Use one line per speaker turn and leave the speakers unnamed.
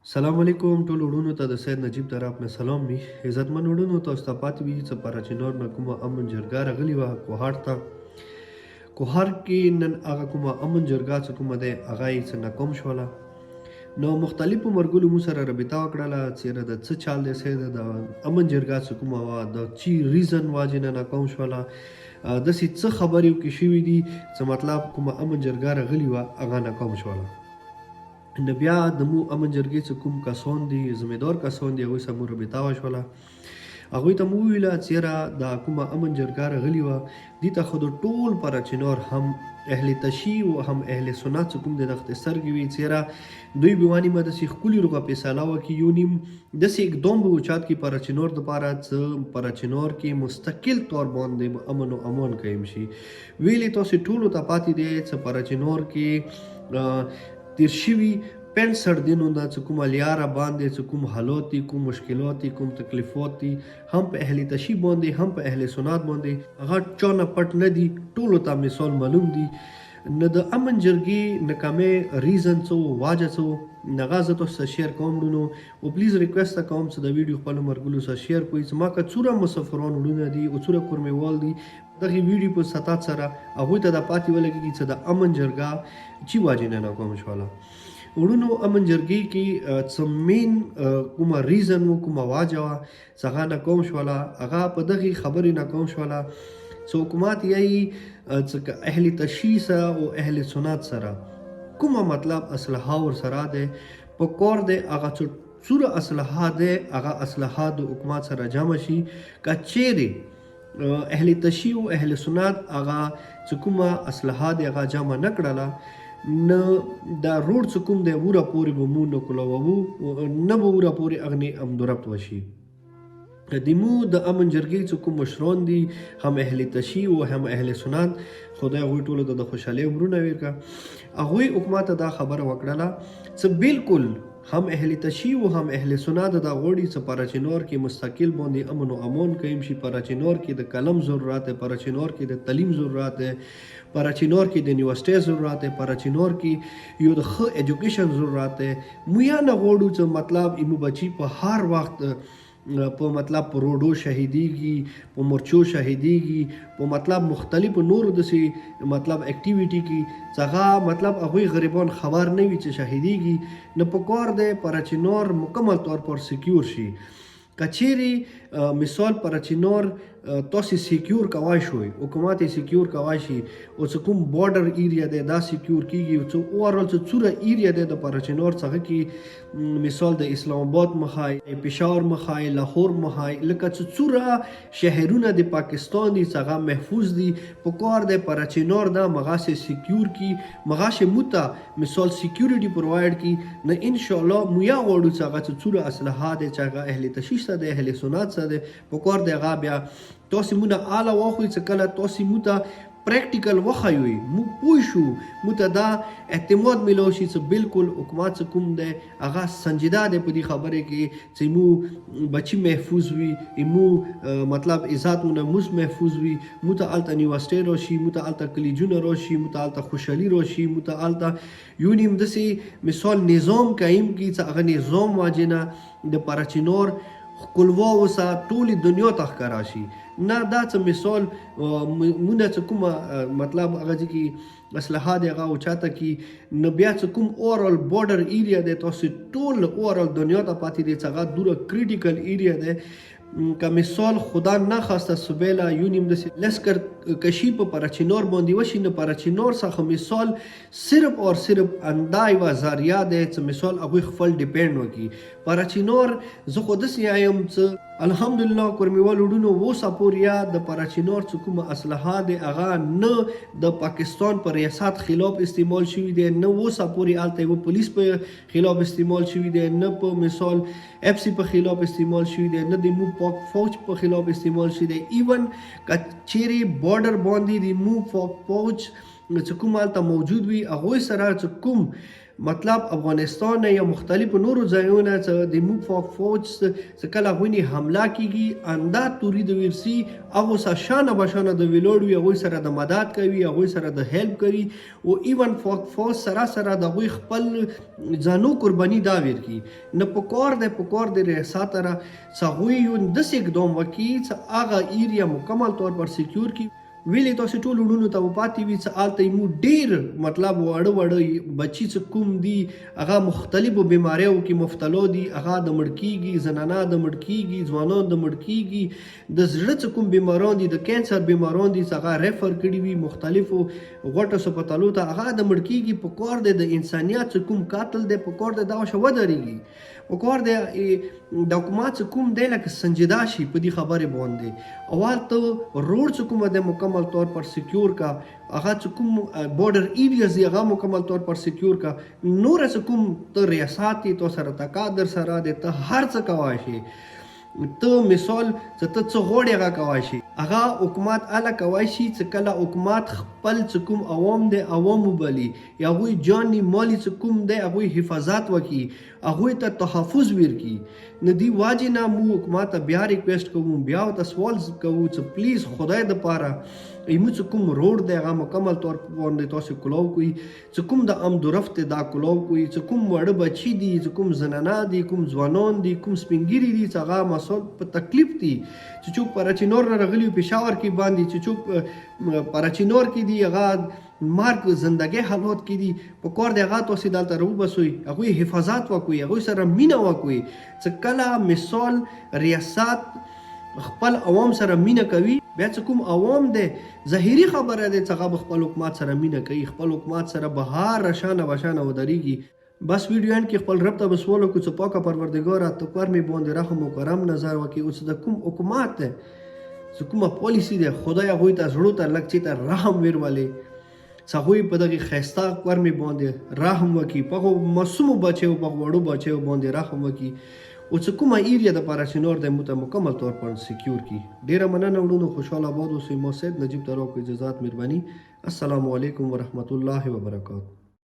سلام علیکم ټول وروڼو ته د سید نجیب طرف نه سلام وي. عزتمن وروڼو تاسو ته پاتې وي څه پاره چې نور نه کومه امن جرګه راغلې وه کوهاټ ته. کوهاټ کې نن هغه کومه امن جرګه چې کومه دی هغه یې څه ناکام شوله. نو مختلفو مرګلو مو سره رابطه وکړله چېرې د څه چال دی سید د امن جرګه چې کومه وه د چی ریزن واجې نه ناکام شوله، داسې څه خبرې کې شوي دي څه مطلب کومه امن جرګه راغلې وه هغه ناکام شوله. نو بیا د مو امن جرګې څه کوم کسان دي ذمهدار کسان دي هغوی سره مو رابطه وشوله. هغوی ته مو وویله چېرې دا کومه امن جرګه راغلې وه دې ته خو د ټول پره چنار هم اهل تشیع و هم اهل سنت چې کوم دی دغه سترګې وي چېرې دوی به وانیمه داسې ښکلي روغه فیصله وکړي یو نیم داسې اقدام به اوچات کړي پره چنار دپاره څه پره چنار کې مستقل طور باندې به امن و امان قایم شي. ویلې تاسې ټولو ته پاتې دی چې پره چنار کې تیر شوي 65 دنو نه چې کومه لیاره باندې چې کوم حالات دي کوم مشکلات دي کوم تکلیفات دي هم په اهل تشیع باندې هم په اهل سنت باندې هغه چا نه پټ نه دي ټولو ته مثال معلوم دي. نه د امن جرګې ناکامۍ ریزن څه و واجه څه و هغه زه تاسو سره شیر کوم وروڼو او پلیز ریکویسټ کوم چې د ویډیو خپلو ملګرو سره شیر کړئ چې ما که څومره مسافران وروڼه دي او څومره کورمیوال دي دغه ویډیو په سطحت سره هغوی ته دا پاتې ولګېږي چې د امن جرګه چې واجې نه ناکام شوله. وروڼو امن جرګې کې څه مین کومه ریزن و کومه واجه وه چې هغه ناکام شوله هغه په دغې خبرې ناکام شوله چې حکومت یایي چې اهل تشیع سره او اهل سنت سره کومه مطلب اسلحه ورسره دی په کار دی هغه څومره اسلحه دی هغه اسلحه د حکومت سره جمع شي که چیرې اهل تشیع او اهل سنت هغه چې کومه اسلحه دی هغه جمع نه کړله نه دا روډ چې کوم دی وره پورې به مو نه کولوو نه به وره پورې اغنې امدوربط وشي. د مو د امن جرګې چې کوم مشران دي هم اهل تشیع او هم اهل سنت خدای هغوی ټولو ته د خوشحالۍ امرونه وکړه. هغوی حکومت ته دا خبره وکړله چې بالکل هم اهل تشیع و هم اهل سنت دا غواړي چې پراچینار کې مستقل باندې امن و امان قایم شي. پراچینار کې د قلم ضرورت دی، پراچینار کې د تعلیم ضرورت دی، پراچینار کې د یونیورسټۍ ضرورت دی، پراچینار کې یو د ښه ایجوکیشن ضرورت دی. موږ نه غواړو چې مطلب ایمو بچي په هر وخت په مطلب په روډو شهیدیږي په مرچو شهیدیږي په مطلب مختلفو نورو داسې مطلب اکټیویټي کې څنګه مطلب هغوی غریبان خبر نه وي چې شهیدیږي. نه پکار دی پراچینار مکمل طور پر سکیور شي. که چیرې مثال پراچینار تاسې سکیور کوای شوئ حکومت یې سکیور کوای شي او چې کوم بارډر ایریا دی دا سکیور کیږي او چې اوورال چې څومره ایریا دی د پراچینار څخه کې مثال د اسلام آباد مخای پېښور مخای لاهور مخای لکه چې څومره شهرونه د پاکستان دي څخه محفوظ دي په کار دی پراچینار دا مغاسې سکیور کی مغاسې موته مثال سکیورټي پروواید کی نه ان شاء الله مویا غواړو چې هغه چې څومره اسلحه دی چې هغه اهل تشیع سره دی اهل سنت سره دی په کار دی هغه بیا تاسې مونږ اعلی واخلئ چې کله تاسې موږ ته پریکټیکل وښیوئ موږ پوه شو موږ ته دا اعتماد میلاو شي چې بالکل حکومت چې کوم دی هغه سنجیده دی په دې خبرې کې چې موږ بچي محفوظ وي موږ مطلب عزت مو ناموس محفوظ وي موږ ته هلته یونیورسټۍ راشي موږ ته هلته کلیجونه راشي موږ ته هلته خوشحالي راشي موږ ته هلته یو نیم داسې مثال نظام قایم کړي چې هغه نظام واجې نه د پراچینار ښکلوا اوسه ټولې دنیا ته ښکاره شي. نه دا څه مثال مونږ چې کومه مطلب هغه چې کې اسلحه دی هغه اوچاته کي نه بیا چې کوم اوورال بارډر ایریا دی تاسې ټول اوورال دنیا ته پاتې دی چې هغه دوره کریټیکل ایریا دی. که مثال خدا نخواسته سبیله یو نیم داسې لسکر کشي په پراچینار باندې وشي نه پراچینار څخه مثال صرف اور صرف اندا یوه ذریعه دی چې مثال هغوی خپل ډیپینډ وکړي. پراچینار زه خو داسې یم چې الحمدلله کورمیوال وروڼو اوسه پورې د پراچینار چې کومه اسلحه دی هغه نه د پاکستان په ریاست خلاف استعمال شوي دی نه اوسه پورې هلته یوه پولیس په خلاف استعمال شوي دی نه په مثال اف سی په خلاف استعمال شوي دی نه د مو پاک فوج په خلاف استعمال شوي دی. ایون که چیرې بارډر باندې د مو پاک فوج چې کوم هلته موجود وي هغوی سره چې کوم مطلب افغانستان نه یا مختلفو نورو ځایونه څخه د موږ فوج څخه کله غونی حمله کیږي اندا توري د ورسي هغه سشانه بشانه د ویلوړ وي هغه سره د مدد کوي هغه سره د هیلپ کوي او ایون فوج سره د غوي خپل ځانو قرباني دا ورکی نه پکور د ریاست را څغوي یو د سګدوم وکی څ هغه ایریا مکمل طور پر سکیور کی ویلې تاسو ټول وړونو ته پاتې وي څه آلته مو ډیر مطلب واړه بچي څه کوم دي هغه مختلفو بیماریو کې مبتلا دي هغه د مړ کیږي زنانه د مړ کیږي ځوانان د مړ کیږي د زړه څه کوم بیماران دي د کینسر بیماران دي هغه ریفر کړي وي مختلفو غوټه هسپتالو ته هغه د مړ کیږي په کار د انسانیت څه کوم قاتل دی په کار د دا شو ودرېږي په کار د حکومت څه کوم دی لکه سنجیده شي په دې خبرې باندې اول ته روډ څه کومه د مکمل طور پر سکیور کا هغه څه کوم بارډر ایریاز دی هغه مکمل طور پر سکیور کا نور څه کوم ته ریاست تو سره تقادر سره د ته هر څه کوای شي ته مثال ته څه غوړی هغه کوای شي هغه حکومت اله کوای شي چې کله حکومت خپل څه کوم عوام دی عوام وبلی یا غوی جاني مالی څه کوم دی هغه حفاظت وکي هغه ته تحفظ ورکی نه دی واجب نه مو حکومت بیا ریکوست کوم بیا ته سوال کوو چې پلیز خدای د پاره ایمو څه کوم روډ دی هغه مکمل طور باندې تاسو کلاو کوي چې کوم د ام درفت دا کلاو کوي چې کوم وړه بچي دي چې کوم زنانه دي کوم ځوانان دي کوم سپینګيري دي چې هغه مسول په تکلیف دي چې څوک پراچینور راغلی پېښور کې باندې چې څوک پراچینور کې دي هغه مارک زندگی حالات کې دي په کار دی هغه تاسو دلته روبسوي هغه حفاظت وکوي هغه سره مینه وکوي چې کله مثال ریاست خپل عوام سره مینه کوي بیا چې کوم عوام دی ظاهري خبره دی چې هغه خپل حکومت سره مینه کوي خپل حکومت سره بهار رشانه بشانه ودرېږي بس ویډیو ان کې خپل رب ته بسولو کو چې پاکه پروردګار ته پر می باندې رحم او کرم نظر وکي او چې د کوم حکومت دی چې کومه پالیسی دی خدای هغه ته زړه ته لګ چې ته رحم ورولې څغوی په دغه خيستا ورمي باندې رحم وکي په معصوم بچو په وړو بچو باندې رحم وکي او چې کومه ایریا د پاراشینور د مکمل طور پر سکیور کی ډیره مننه وړونو خوشاله آباد اوسئ. ما سید نجیب تراو کو اجازه مهرباني. السلام علیکم ورحمت الله وبرکاته.